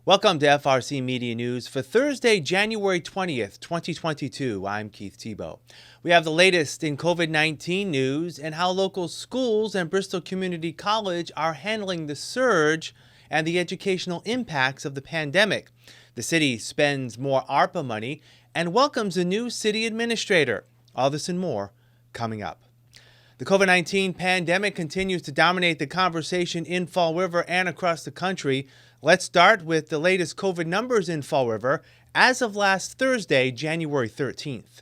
Welcome to FRC Media News for Thursday, January 20th, 2022. I'm Keith Tebow. We have the latest in COVID-19 news and how local schools and Bristol Community College are handling the surge and the educational impacts of the pandemic. The city spends more ARPA money and welcomes a new city administrator. All this and more coming up. The COVID-19 pandemic continues to dominate the conversation in Fall River and across the country. Let's start with the latest COVID numbers in Fall River as of last Thursday, January 13th.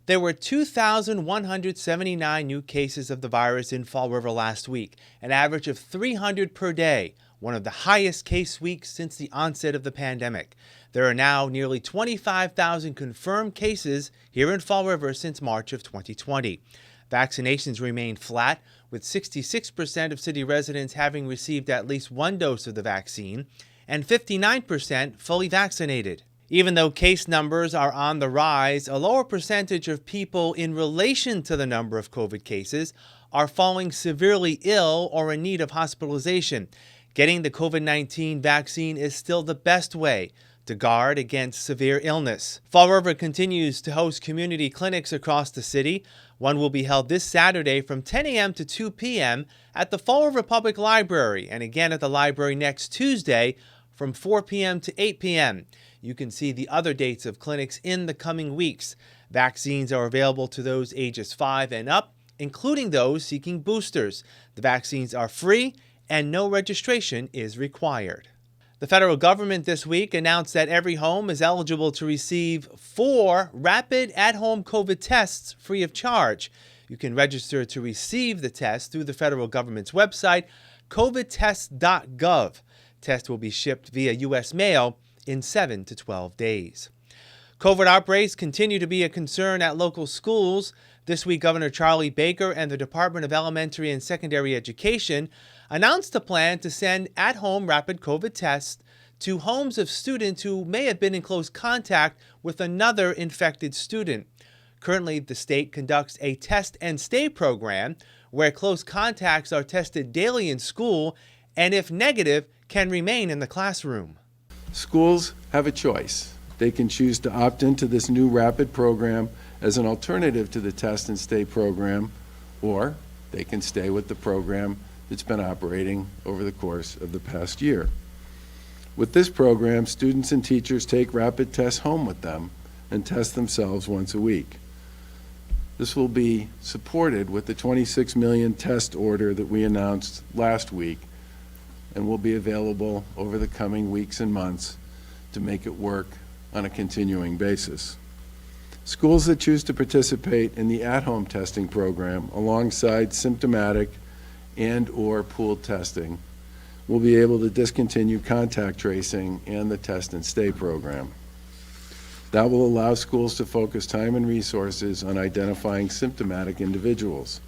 There were 2,179 new cases of the virus in Fall River last week, an average of 300 per day, one of the highest case weeks since the onset of the pandemic. There are now nearly 25,000 confirmed cases here in Fall River since March of 2020. Vaccinations remain flat, with 66% of city residents having received at least one dose of the vaccine and 59% fully vaccinated. Even though case numbers are on the rise, a lower percentage of people in relation to the number of COVID cases are falling severely ill or in need of hospitalization. Getting the COVID-19 vaccine is still the best way to guard against severe illness. Fall River continues to host community clinics across the city. One will be held this Saturday from 10 a.m. to 2 p.m. at the Fall River Public Library and again at the library next Tuesday from 4 p.m. to 8 p.m. You can see the other dates of clinics in the coming weeks. Vaccines are available to those ages 5 and up, including those seeking boosters. The vaccines are free and no registration is required. The federal government this week announced that every home is eligible to receive 4 rapid at-home COVID tests free of charge. You can register to receive the test through the federal government's website, covidtest.gov. Tests will be shipped via U.S. mail in 7 to 12 days. COVID outbreaks continue to be a concern at local schools. This week, Governor Charlie Baker and the Department of Elementary and Secondary Education announced a plan to send at-home rapid COVID tests to homes of students who may have been in close contact with another infected student. Currently, the state conducts a test and stay program where close contacts are tested daily in school and, if negative, can remain in the classroom. Schools have a choice. They can choose to opt into this new rapid program as an alternative to the test and stay program, or they can stay with the program that's been operating over the course of the past year. With this program, students and teachers take rapid tests home with them and test themselves once a week. This will be supported with the 26 million test order that we announced last week and will be available over the coming weeks and months to make it work on a continuing basis. Schools that choose to participate in the at-home testing program alongside symptomatic and/or pooled testing will be able to discontinue contact tracing and the test and stay program. That will allow schools to focus time and resources on identifying symptomatic individuals.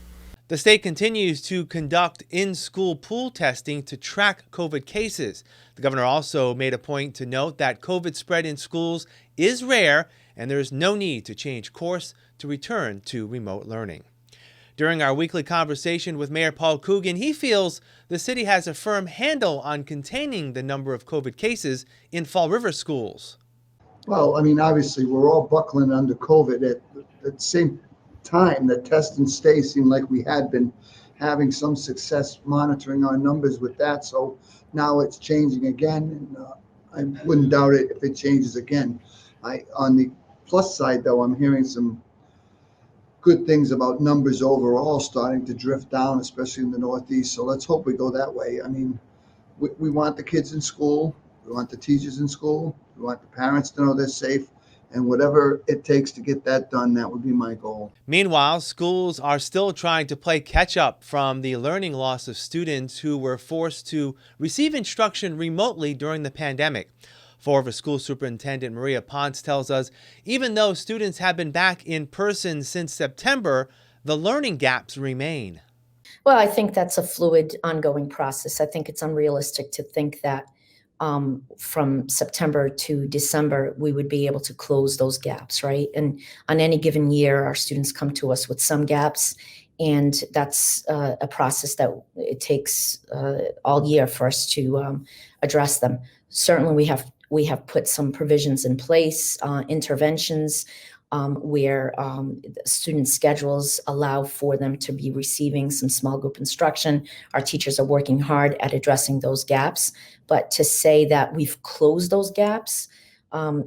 The state continues to conduct in-school pool testing to track COVID cases. The governor also made a point to note that COVID spread in schools is rare and there is no need to change course to return to remote learning. During our weekly conversation with Mayor Paul Coogan, he feels the city has a firm handle on containing the number of COVID cases in Fall River schools. Well, I mean, obviously, we're all buckling under COVID. At the same time, the test and stay seemed like we had been having some success monitoring our numbers with that. So now it's changing again, and I wouldn't doubt it if it changes again. On the plus side, though, I'm hearing some good things about numbers overall starting to drift down, especially in the Northeast. So let's hope we go that way. I mean, we want the kids in school. We want the teachers in school. We want the parents to know they're safe. And whatever it takes to get that done, that would be my goal. Meanwhile, schools are still trying to play catch up from the learning loss of students who were forced to receive instruction remotely during the pandemic. Fall River School Superintendent Maria Ponce tells us even though students have been back in person since September, the learning gaps remain. Well, I think that's a fluid, ongoing process. I think it's unrealistic to think that from September to December, we would be able to close those gaps, right? And on any given year, our students come to us with some gaps, And that's a process that it takes all year for us to address them. Certainly, we have put some provisions in place, interventions where student schedules allow for them to be receiving some small group instruction. Our teachers are working hard at addressing those gaps, but to say that we've closed those gaps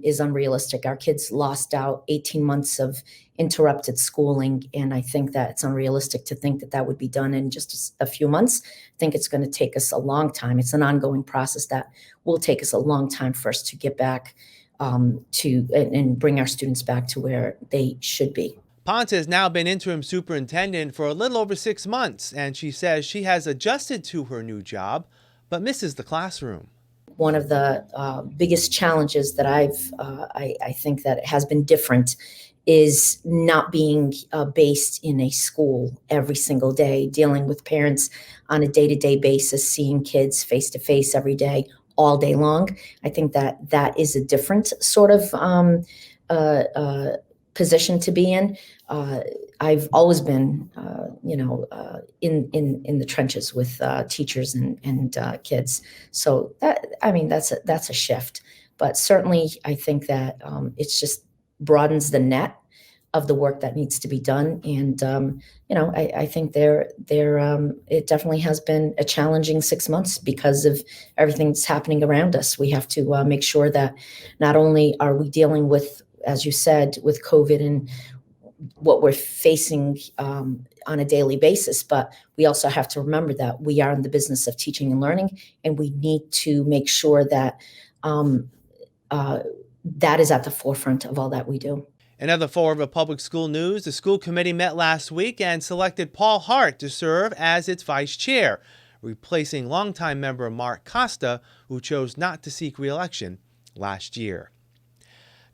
is unrealistic. Our kids lost out 18 months of interrupted schooling, and I think that it's unrealistic to think that that would be done in just a few months. I think it's going to take us a long time. It's an ongoing process that will take us a long time for us to get back to and bring our students back to where they should be. Ponce has now been interim superintendent for a little over 6 months, and she says she has adjusted to her new job, but misses the classroom. One of the biggest challenges that I think that has been different is not being based in a school every single day, dealing with parents on a day-to-day basis, seeing kids face-to-face every day, all day long. I think that that is a different sort of position to be in. I've always been, in the trenches with teachers and kids. So that's a shift. But certainly, I think that it's just broadens the net of the work that needs to be done. And I think it definitely has been a challenging 6 months because of everything that's happening around us. We have to make sure that not only are we dealing with, as you said, with COVID and what we're facing on a daily basis, but we also have to remember that we are in the business of teaching and learning, and we need to make sure that that is at the forefront of all that we do. Another forward of public school news, the school committee met last week and selected Paul Hart to serve as its vice chair, replacing longtime member Mark Costa, who chose not to seek re-election last year.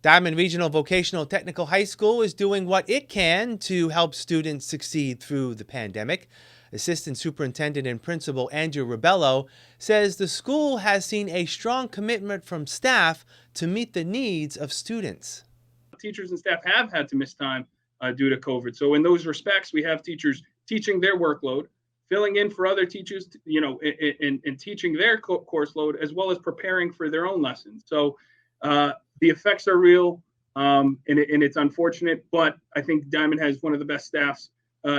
Diamond Regional Vocational Technical High School is doing what it can to help students succeed through the pandemic. Assistant Superintendent and Principal Andrew Ribello says the school has seen a strong commitment from staff to meet the needs of students. Teachers and staff have had to miss time due to COVID. So in those respects, we have teachers teaching their workload, filling in for other teachers, in teaching their course load, as well as preparing for their own lessons. So the effects are real, and it's unfortunate, but I think Diamond has one of the best staffs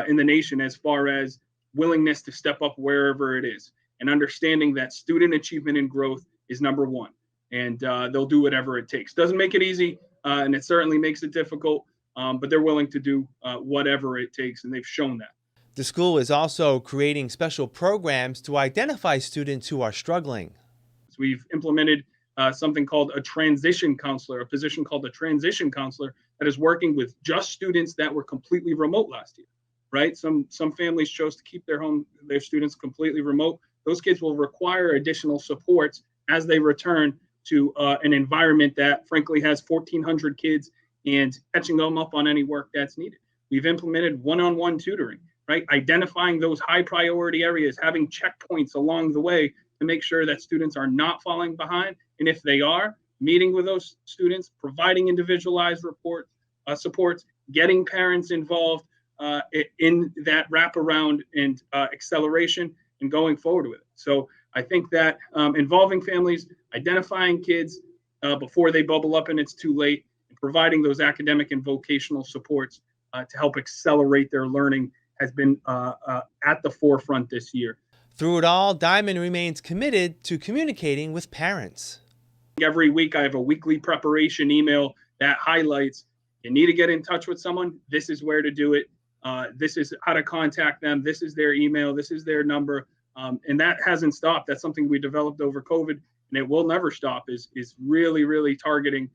in the nation as far as willingness to step up wherever it is, and understanding that student achievement and growth is number one, and they'll do whatever it takes. Doesn't make it easy, and it certainly makes it difficult, but they're willing to do whatever it takes, and they've shown that. The school is also creating special programs to identify students who are struggling. So we've implemented something called a transition counselor, a position called a transition counselor that is working with just students that were completely remote last year, right? Some families chose to keep their students completely remote. Those kids will require additional supports as they return to an environment that frankly has 1,400 kids and catching them up on any work that's needed. We've implemented one-on-one tutoring, right? Identifying those high priority areas, having checkpoints along the way to make sure that students are not falling behind. And if they are, meeting with those students, providing individualized supports, getting parents involved in that wraparound and acceleration and going forward with it. So I think that involving families, identifying kids before they bubble up and it's too late, and providing those academic and vocational supports to help accelerate their learning has been at the forefront this year. Through it all, Diamond remains committed to communicating with parents. Every week, I have a weekly preparation email that highlights, you need to get in touch with someone, this is where to do it, this is how to contact them, this is their email, this is their number, and that hasn't stopped. That's something we developed over COVID, and it will never stop, is really, really targeting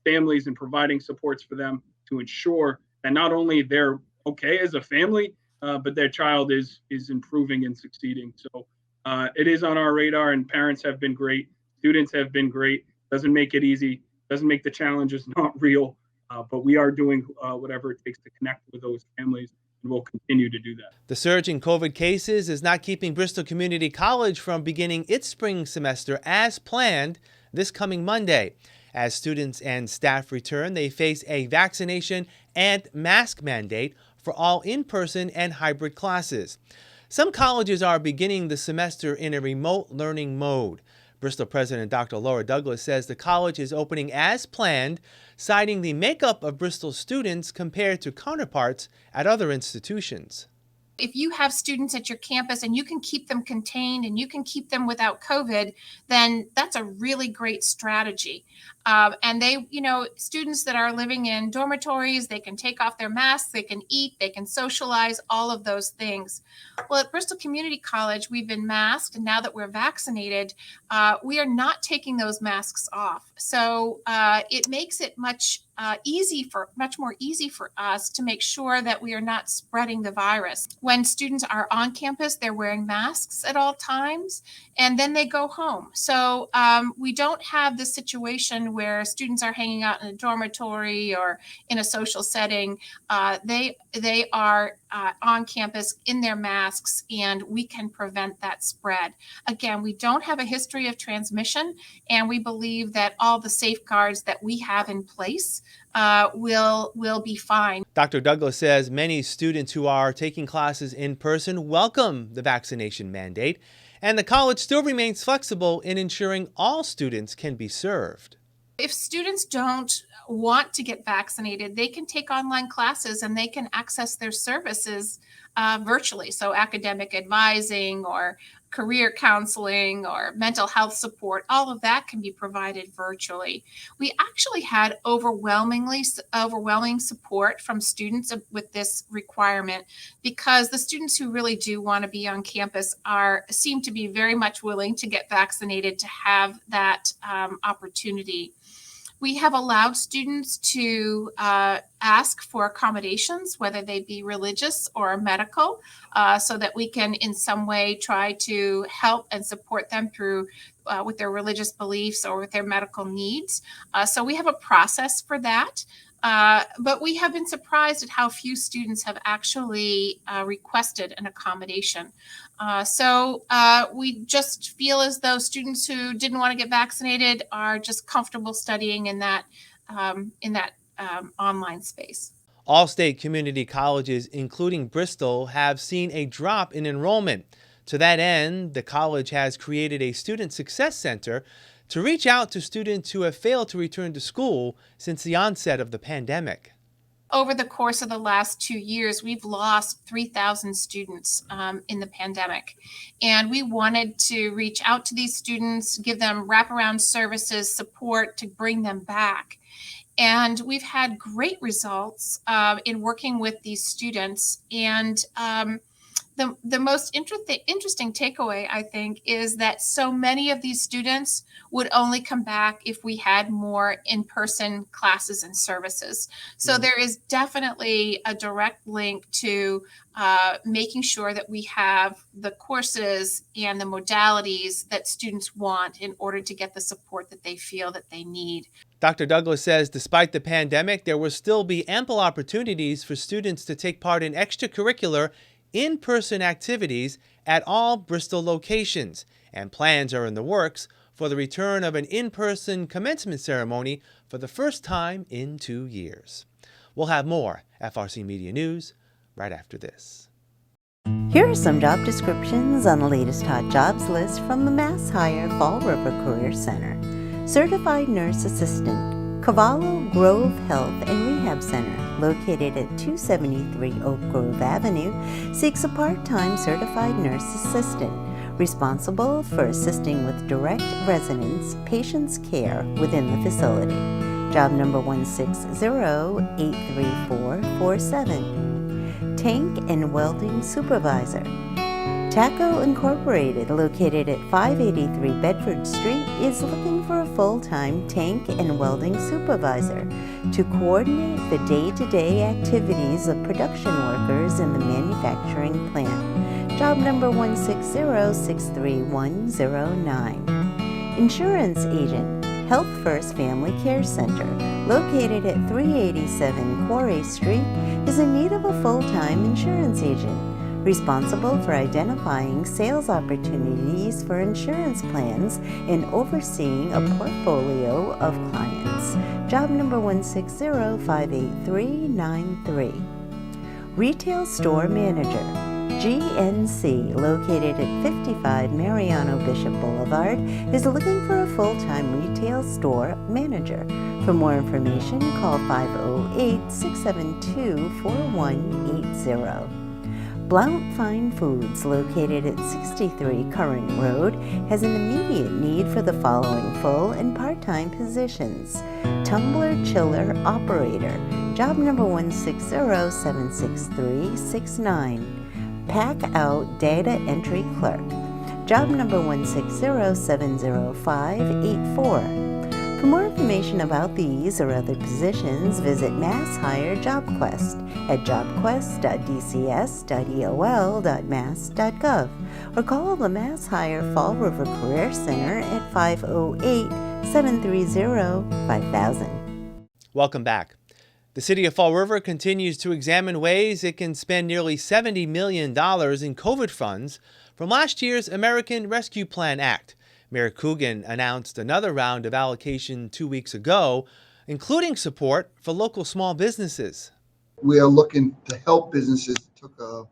families and providing supports for them to ensure that not only they're okay as a family, but their child is improving and succeeding. So it is on our radar, and parents have been great. Students have been great. Doesn't make it easy. Doesn't make the challenges not real. But we are doing whatever it takes to connect with those families, and we'll continue to do that. The surge in COVID cases is not keeping Bristol Community College from beginning its spring semester as planned this coming Monday. As students and staff return, they face a vaccination and mask mandate for all in-person and hybrid classes. Some colleges are beginning the semester in a remote learning mode. Bristol President Dr. Laura Douglas says the college is opening as planned, citing the makeup of Bristol students compared to counterparts at other institutions. If you have students at your campus and you can keep them contained and you can keep them without COVID, then that's a really great strategy. And students that are living in dormitories, they can take off their masks, they can eat, they can socialize, all of those things. Well, at Bristol Community College, we've been masked, and now that we're vaccinated, we are not taking those masks off. So it makes it much more easy for us to make sure that we are not spreading the virus. When students are on campus, they're wearing masks at all times, and then they go home. So we don't have this situation where students are hanging out in a dormitory or in a social setting. They are on campus in their masks, and we can prevent that spread. Again, we don't have a history of transmission, and we believe that all the safeguards that we have in place will be fine. Dr. Douglas says many students who are taking classes in person welcome the vaccination mandate, and the college still remains flexible in ensuring all students can be served. If students don't want to get vaccinated, they can take online classes and they can access their services virtually. So academic advising or career counseling or mental health support, all of that can be provided virtually. We actually had overwhelming support from students with this requirement, because the students who really do want to be on campus seem to be very much willing to get vaccinated to have that opportunity. We have allowed students to ask for accommodations, whether they be religious or medical, so that we can in some way try to help and support them through with their religious beliefs or with their medical needs. So we have a process for that. But we have been surprised at how few students have actually requested an accommodation. So we just feel as though students who didn't want to get vaccinated are just comfortable studying in that online space. All state community colleges, including Bristol, have seen a drop in enrollment. To that end, the college has created a Student Success Center to reach out to students who have failed to return to school since the onset of the pandemic. Over the course of the last 2 years, we've lost 3,000 students in the pandemic. And we wanted to reach out to these students, give them wraparound services, support to bring them back. And we've had great results in working with these students. And the most interesting takeaway, I think, is that so many of these students would only come back if we had more in-person classes and services. So there is definitely a direct link to making sure that we have the courses and the modalities that students want in order to get the support that they feel that they need. Dr. Douglas says despite the pandemic, there will still be ample opportunities for students to take part in extracurricular in-person activities at all Bristol locations, and plans are in the works for the return of an in-person commencement ceremony for the first time in 2 years. We'll have more FRC Media News right after this. Here are some job descriptions on the latest hot jobs list from the Mass Hire Fall River Career Center. Certified Nurse Assistant, Cavallo Grove Health and Rehab Center, located at 273 Oak Grove Avenue, seeks a part-time certified nurse assistant responsible for assisting with direct residence patients' care within the facility. Job number 160-83447. Tank and Welding Supervisor, Taco Incorporated, located at 583 Bedford Street, is looking for a full-time tank and welding supervisor to coordinate the day-to-day activities of production workers in the manufacturing plant. Job number 160-63109. Insurance Agent, Health First Family Care Center, located at 387 Quarry Street, is in need of a full-time insurance agent responsible for identifying sales opportunities for insurance plans and overseeing a portfolio of clients. Job number 160-58393. Retail Store Manager. GNC, located at 55 Mariano Bishop Boulevard, is looking for a full-time retail store manager. For more information, call 508-672-4180. Blount Fine Foods, located at 63 Current Road, has an immediate need for the following full and part-time positions. Tumbler Chiller Operator, job number 160-76369. Pack Out Data Entry Clerk, job number 160-70584. For more information about these or other positions, visit Mass Hire JobQuest at jobquest.dcs.eol.mass.gov or call the Mass Hire Fall River Career Center at 508-730-5000. Welcome back. The city of Fall River continues to examine ways it can spend nearly $70 million in COVID funds from last year's American Rescue Plan Act. Mayor Coogan announced another round of allocation 2 weeks ago, including support for local small businesses. We are looking to help businesses that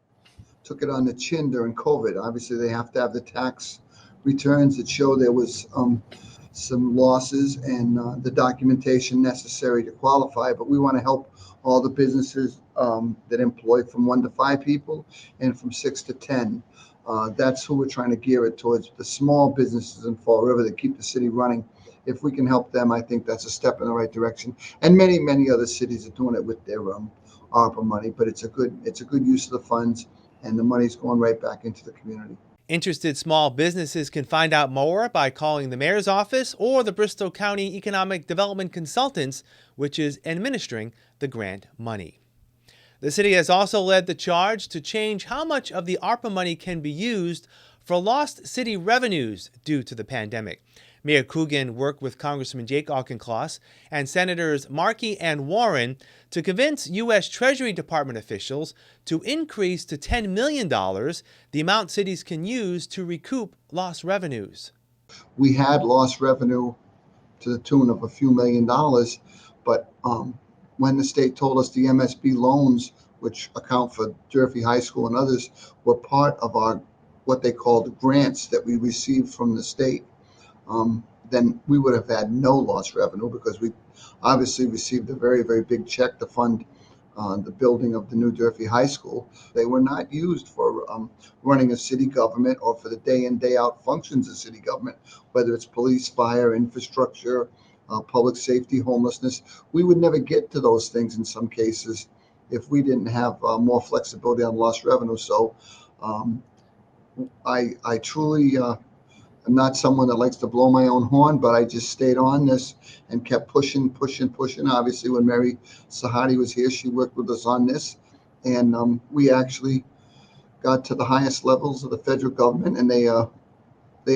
took it on the chin during COVID. Obviously, they have to have the tax returns that show there was some losses and the documentation necessary to qualify. But we want to help all the businesses that employ from 1 to 5 people and from 6 to 10. That's who we're trying to gear it towards, the small businesses in Fall River that keep the city running. If we can help them, I think that's a step in the right direction. And many, many other cities are doing it with their ARPA money, but it's a good use of the funds, and the money's going right back into the community. Interested small businesses can find out more by calling the mayor's office or the Bristol County Economic Development Consultants, which is administering the grant money. The city has also led the charge to change how much of the ARPA money can be used for lost city revenues due to the pandemic. Mayor Coogan worked with Congressman Jake Auchincloss and Senators Markey and Warren to convince U.S. Treasury Department officials to increase to $10 million the amount cities can use to recoup lost revenues. We had lost revenue to the tune of a few $1 million, but when the state told us the MSB loans, which account for Durfee High School and others, were part of our what they called grants that we received from the state, then we would have had no lost revenue, because we obviously received a very, very big check to fund the building of the new Durfee High School. They were not used for running a city government or for the day in, day out functions of city government, whether it's police, fire, infrastructure, public safety, homelessness. We would never get to those things in some cases if we didn't have more flexibility on lost revenue. So I truly am not someone that likes to blow my own horn, but I just stayed on this and kept pushing. Obviously, when Mary Sahadi was here, she worked with us on this, and we actually got to the highest levels of the federal government, and they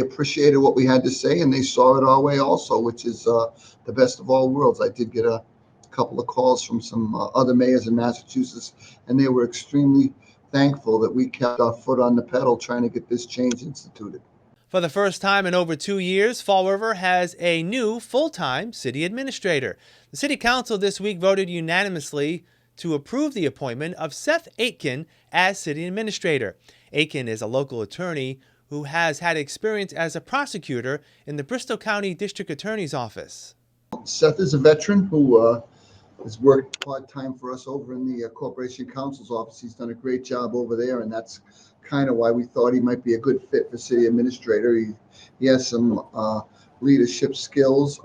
appreciated what we had to say, and they saw it our way also, which is the best of all worlds. I did get a couple of calls from some other mayors in Massachusetts, and they were extremely thankful that we kept our foot on the pedal trying to get this change instituted. For the first time in over 2 years, Fall River has a new full-time city administrator. The City Council this week voted unanimously to approve the appointment of Seth Aitken as city administrator. Aitken is a local attorney who has had experience as a prosecutor in the Bristol County District Attorney's Office. Seth is a veteran who has worked part-time for us over in the Corporation Counsel's office. He's done a great job over there, and that's kind of why we thought he might be a good fit for city administrator. He has some leadership skills.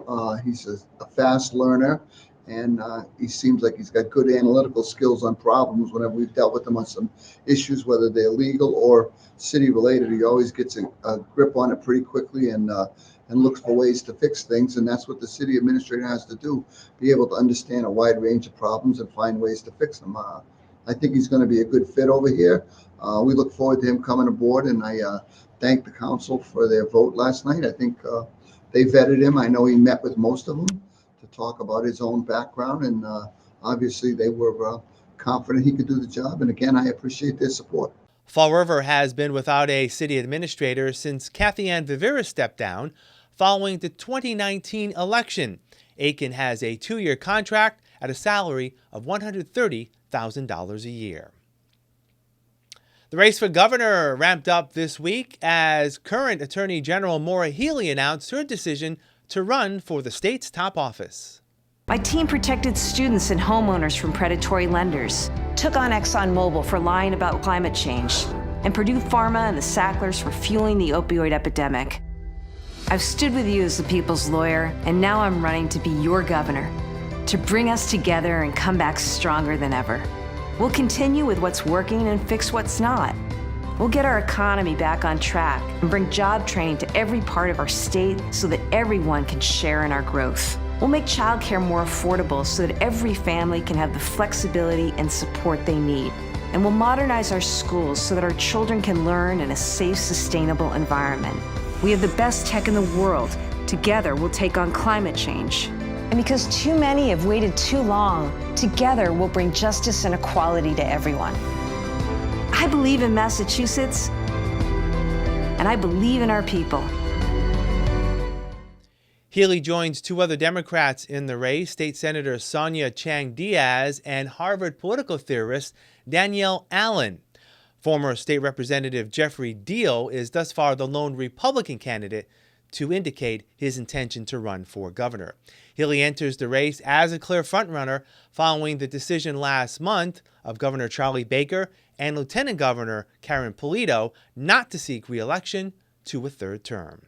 He's a fast learner, and he seems like he's got good analytical skills on problems. Whenever we've dealt with him on some issues, whether they're legal or city related, he always gets a grip on it pretty quickly and looks for ways to fix things. And that's what the city administrator has to do, be able to understand a wide range of problems and find ways to fix them. I think he's going to be a good fit over here. We look forward to him coming aboard, and I thank the council for their vote last night. I think they vetted him. I know he met with most of them to talk about his own background, and obviously they were confident he could do the job. And again, I appreciate their support. Fall River has been without a city administrator since Kathy Ann Vivera stepped down following the 2019 election. Aitken has a 2-year contract at a salary of $130,000 a year. The race for governor ramped up this week as current Attorney General Maura Healey announced her decision to run for the state's top office. My team protected students and homeowners from predatory lenders, took on ExxonMobil for lying about climate change, and Purdue Pharma and the Sacklers for fueling the opioid epidemic. I've stood with you as the people's lawyer, and now I'm running to be your governor, to bring us together and come back stronger than ever. We'll continue with what's working and fix what's not. We'll get our economy back on track and bring job training to every part of our state so that everyone can share in our growth. We'll make childcare more affordable so that every family can have the flexibility and support they need. And we'll modernize our schools so that our children can learn in a safe, sustainable environment. We have the best tech in the world. Together, we'll take on climate change. And because too many have waited too long, together we'll bring justice and equality to everyone. I believe in Massachusetts, and I believe in our people. Healey joins two other Democrats in the race, State Senator Sonia Chang Diaz and Harvard political theorist Danielle Allen. Former State Representative Jeffrey Deal is thus far the lone Republican candidate to indicate his intention to run for governor. Healey enters the race as a clear frontrunner following the decision last month of Governor Charlie Baker and Lieutenant Governor Karen Polito not to seek re-election to a third term.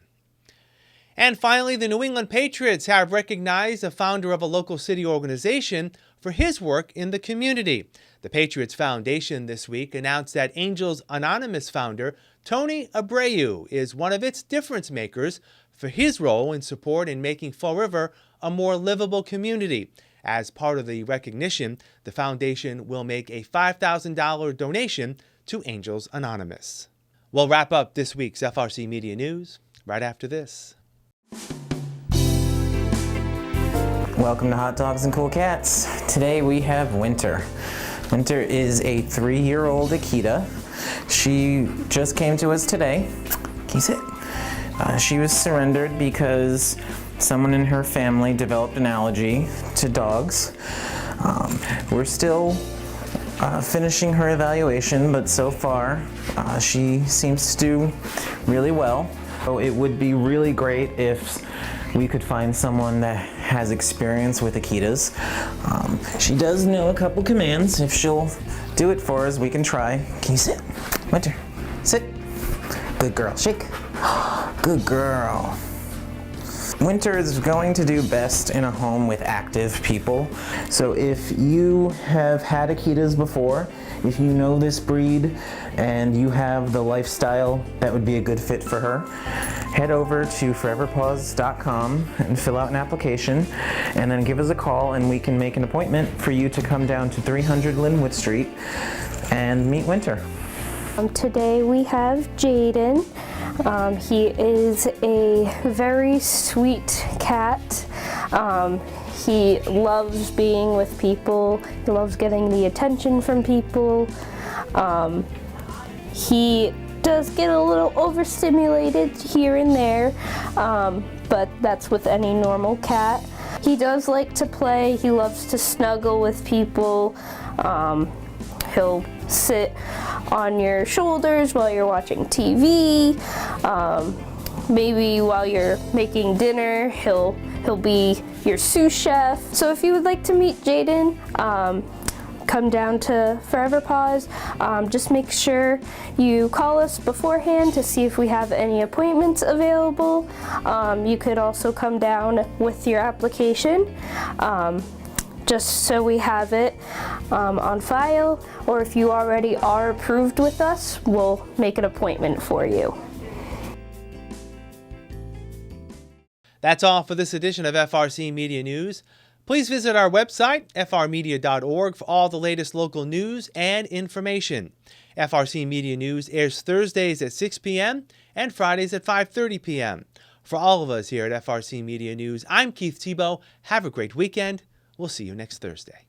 And finally, the New England Patriots have recognized the founder of a local city organization for his work in the community. The Patriots Foundation this week announced that Angels Anonymous founder Tony Abreu is one of its difference makers for his role in support in making Fall River a more livable community. As part of the recognition, the foundation will make a $5,000 donation to Angels Anonymous. We'll wrap up this week's FRC Media News right after this. Welcome to Hot Dogs and Cool Cats. Today we have Winter. Winter is a 3-year-old Akita. She just came to us today. Can you sit? She was surrendered because someone in her family developed an allergy to dogs. We're still finishing her evaluation, but so far she seems to do really well. So it would be really great if we could find someone that has experience with Akitas. She does know a couple commands. If she'll do it for us, we can try. Can you sit? Winter, sit. Good girl. Shake. Good girl. Winter is going to do best in a home with active people. So if you have had Akitas before, if you know this breed and you have the lifestyle that would be a good fit for her, head over to foreverpaws.com and fill out an application and then give us a call and we can make an appointment for you to come down to 300 Linwood Street and meet Winter. Today we have Jaden. He is a very sweet cat. He loves being with people. He loves getting the attention from people. He does get a little overstimulated here and there, but that's with any normal cat. He does like to play. He loves to snuggle with people. He'll sit on your shoulders while you're watching TV. Maybe while you're making dinner, he'll be your sous chef. So if you would like to meet Jaden, come down to Forever Paws. Just make sure you call us beforehand to see if we have any appointments available. You could also come down with your application, just so we have it on file, or if you already are approved with us, we'll make an appointment for you. That's all for this edition of FRC Media News. Please visit our website, frmedia.org, for all the latest local news and information. FRC Media News airs Thursdays at 6 p.m. and Fridays at 5:30 p.m. For all of us here at FRC Media News, I'm Keith Tebow. Have a great weekend. We'll see you next Thursday.